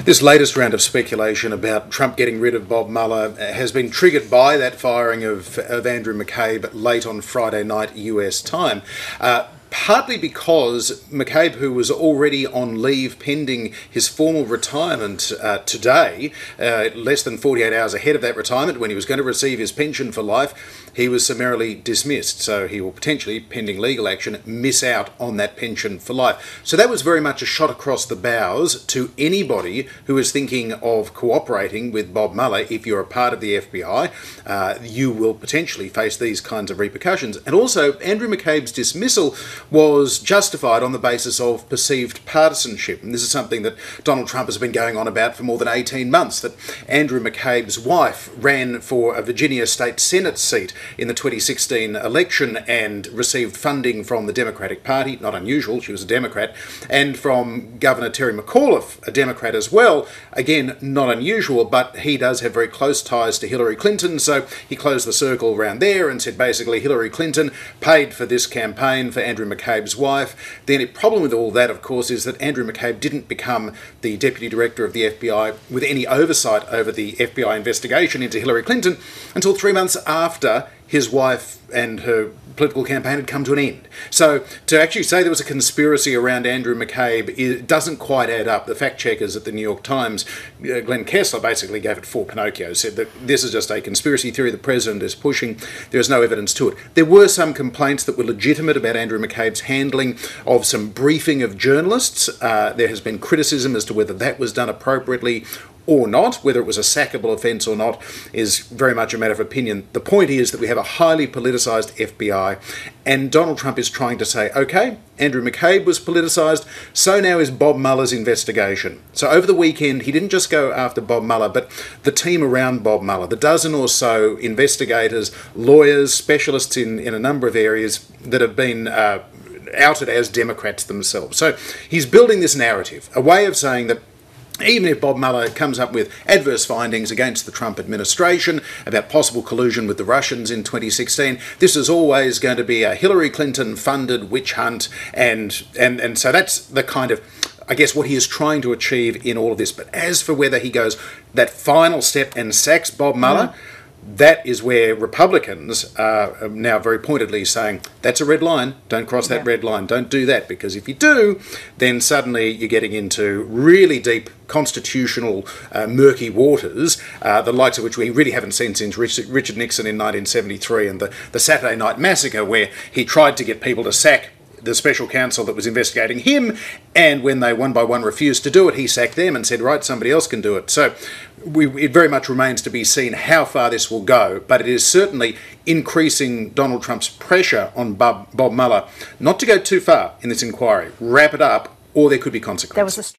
This latest round of speculation about Trump getting rid of Bob Mueller has been triggered by that firing of Andrew McCabe late on Friday night US time. Partly because McCabe, who was already on leave pending his formal retirement today, less than 48 hours ahead of that retirement, when he was going to receive his pension for life, he was summarily dismissed. So he will potentially, pending legal action, miss out on that pension for life. So that was very much a shot across the bows to anybody who is thinking of cooperating with Bob Mueller. If you're a part of the FBI, you will potentially face these kinds of repercussions. And also, Andrew McCabe's dismissal was justified on the basis of perceived partisanship. And this is something that Donald Trump has been going on about for more than 18 months, that Andrew McCabe's wife ran for a Virginia state Senate seat in the 2016 election and received funding from the Democratic Party, not unusual, she was a Democrat, and from Governor Terry McAuliffe, a Democrat as well, again, not unusual, but he does have very close ties to Hillary Clinton, so he closed the circle around there and said basically Hillary Clinton paid for this campaign for Andrew McCabe's wife. The only problem with all that, of course, is that Andrew McCabe didn't become the Deputy Director of the FBI with any oversight over the FBI investigation into Hillary Clinton until 3 months after his wife and her political campaign had come to an end. So to actually say there was a conspiracy around Andrew McCabe, it doesn't quite add up. The fact checkers at the New York Times, Glenn Kessler, basically gave it 4 Pinocchios, said that this is just a conspiracy theory the president is pushing. There is no evidence to it. There were some complaints that were legitimate about Andrew McCabe's handling of some briefing of journalists. There has been criticism as to whether that was done appropriately or not. Whether it was a sackable offence or not is very much a matter of opinion. The point is that we have a highly politicised FBI, and Donald Trump is trying to say, okay, Andrew McCabe was politicised, so now is Bob Mueller's investigation. So over the weekend, he didn't just go after Bob Mueller, but the team around Bob Mueller, the dozen or so investigators, lawyers, specialists in a number of areas that have been outed as Democrats themselves. So he's building this narrative, a way of saying that even if Bob Mueller comes up with adverse findings against the Trump administration about possible collusion with the Russians in 2016, this is always going to be a Hillary Clinton-funded witch hunt, and so that's the kind of, I guess, what he is trying to achieve in all of this. But as for whether he goes that final step and sacks Bob Mueller, that is where Republicans are now very pointedly saying, that's a red line, don't cross that red line, don't do that, because if you do, then suddenly you're getting into really deep constitutional murky waters, the likes of which we really haven't seen since Richard Nixon in 1973 and the Saturday Night Massacre, where he tried to get people to sack the special counsel that was investigating him, and when they one by one refused to do it, he sacked them and said, right, somebody else can do it. So it very much remains to be seen how far this will go, but it is certainly increasing Donald Trump's pressure on Bob Mueller not to go too far in this inquiry, wrap it up, or there could be consequences.